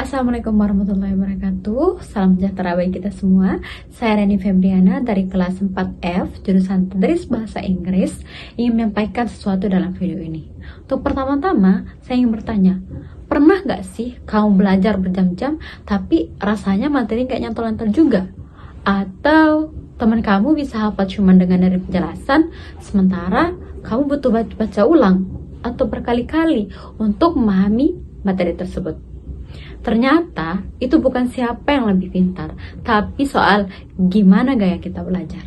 Assalamualaikum warahmatullahi wabarakatuh. Salam sejahtera bagi kita semua. Saya Reni Febriana dari kelas 4F jurusan Tadris Bahasa Inggris ingin menyampaikan sesuatu dalam video ini. Untuk pertama-tama, saya ingin bertanya, pernah gak sih kamu belajar berjam-jam tapi rasanya materi gak nyantol-nyantol juga? Atau teman kamu bisa hafal cuma dengan dari penjelasan, sementara kamu butuh baca ulang atau berkali-kali untuk memahami materi tersebut? Ternyata itu bukan siapa yang lebih pintar, tapi soal gimana gaya kita belajar.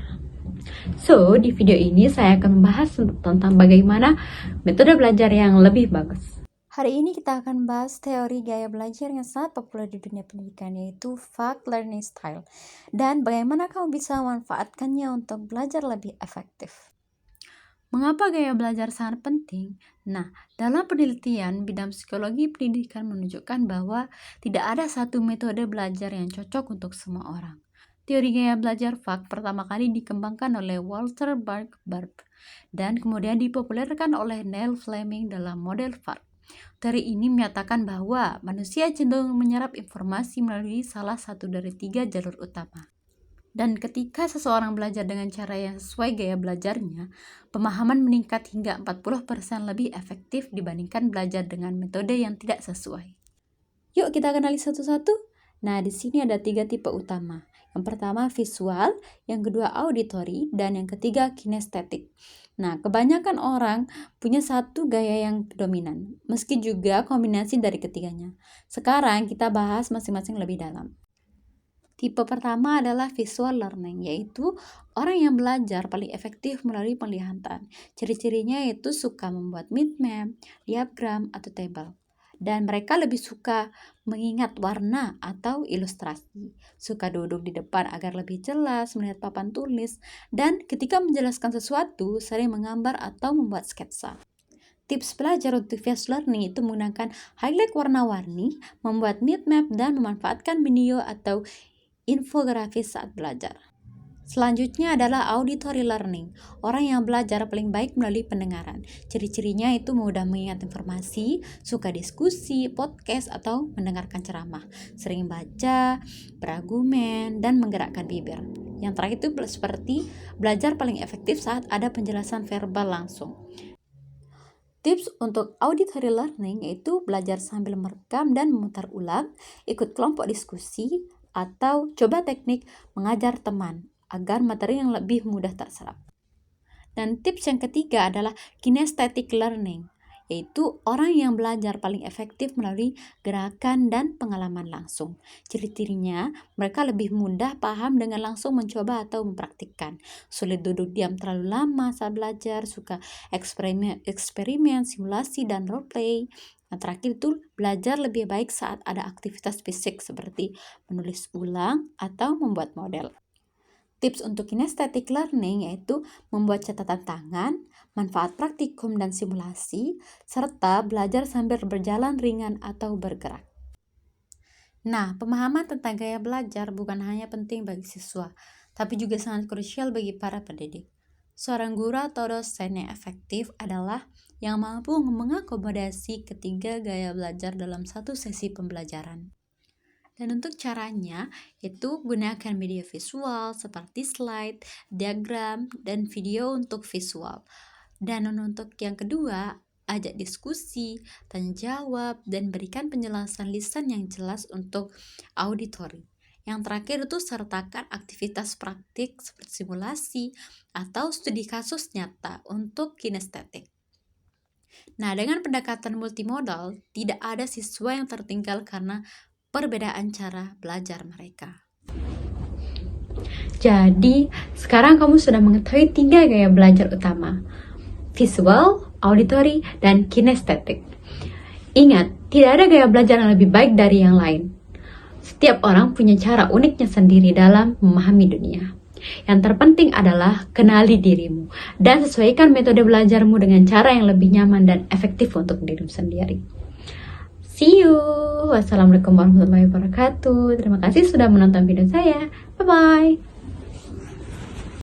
So, di video ini saya akan membahas tentang bagaimana metode belajar yang lebih bagus. Hari ini kita akan bahas teori gaya belajar yang sangat populer di dunia pendidikan, yaitu FAQ Learning Style, dan bagaimana kamu bisa memanfaatkannya untuk belajar lebih efektif. Mengapa gaya belajar sangat penting? Nah, dalam penelitian, bidang psikologi pendidikan menunjukkan bahwa tidak ada satu metode belajar yang cocok untuk semua orang. Teori gaya belajar FAQ pertama kali dikembangkan oleh Walter Burg dan kemudian dipopulerkan oleh Neil Fleming dalam model FAQ. Teori ini menyatakan bahwa manusia cenderung menyerap informasi melalui salah satu dari 3 jalur utama. Dan ketika seseorang belajar dengan cara yang sesuai gaya belajarnya, pemahaman meningkat hingga 40% lebih efektif dibandingkan belajar dengan metode yang tidak sesuai. Yuk kita kenali satu-satu. Nah, di sini ada 3 tipe utama. Yang pertama visual, yang kedua auditory, dan yang ketiga kinestetik. Nah, kebanyakan orang punya satu gaya yang dominan, meski juga kombinasi dari ketiganya. Sekarang kita bahas masing-masing lebih dalam. Tipe pertama adalah visual learning, yaitu orang yang belajar paling efektif melalui penglihatan. Ciri-cirinya yaitu suka membuat mind map, diagram, atau table. Dan mereka lebih suka mengingat warna atau ilustrasi, suka duduk di depan agar lebih jelas melihat papan tulis, dan ketika menjelaskan sesuatu sering menggambar atau membuat sketsa. Tips belajar untuk visual learning itu menggunakan highlight warna-warni, membuat mind map, dan memanfaatkan video atau infografis saat belajar. Selanjutnya adalah auditory learning. Orang yang belajar paling baik melalui pendengaran. Ciri-cirinya itu mudah mengingat informasi, suka diskusi, podcast, atau mendengarkan ceramah, sering baca, berargumen, dan menggerakkan bibir. Yang terakhir itu seperti belajar paling efektif saat ada penjelasan verbal langsung. Tips untuk auditory learning yaitu belajar sambil merekam dan memutar ulang, ikut kelompok diskusi, atau coba teknik mengajar teman agar materi yang lebih mudah terserap. Dan tips yang ketiga adalah kinesthetic learning, yaitu orang yang belajar paling efektif melalui gerakan dan pengalaman langsung. Ciri-cirinya, mereka lebih mudah paham dengan langsung mencoba atau mempraktikkan. Sulit duduk diam terlalu lama saat belajar, suka eksperimen, simulasi, dan role play. Yang terakhir itu belajar lebih baik saat ada aktivitas fisik seperti menulis ulang atau membuat model. Tips untuk kinesthetic learning yaitu membuat catatan tangan, manfaat praktikum dan simulasi, serta belajar sambil berjalan ringan atau bergerak. Nah, pemahaman tentang gaya belajar bukan hanya penting bagi siswa, tapi juga sangat krusial bagi para pendidik. Seorang guru atau dosen yang efektif adalah yang mampu mengakomodasi ketiga gaya belajar dalam satu sesi pembelajaran. Dan untuk caranya, itu gunakan media visual seperti slide, diagram, dan video untuk visual. Dan untuk yang kedua, ajak diskusi, tanya jawab, dan berikan penjelasan lisan yang jelas untuk auditory. Yang terakhir itu sertakan aktivitas praktik seperti simulasi atau studi kasus nyata untuk kinestetik. Nah, dengan pendekatan multimodal, tidak ada siswa yang tertinggal karena perbedaan cara belajar mereka. Jadi, sekarang kamu sudah mengetahui 3 gaya belajar utama: visual, auditory, dan kinestetik. Ingat, tidak ada gaya belajar yang lebih baik dari yang lain. Setiap orang punya cara uniknya sendiri dalam memahami dunia. Yang terpenting adalah kenali dirimu dan sesuaikan metode belajarmu dengan cara yang lebih nyaman dan efektif untuk dirimu sendiri. See you. Wassalamualaikum warahmatullahi wabarakatuh. Terima kasih sudah menonton video saya. Bye-bye.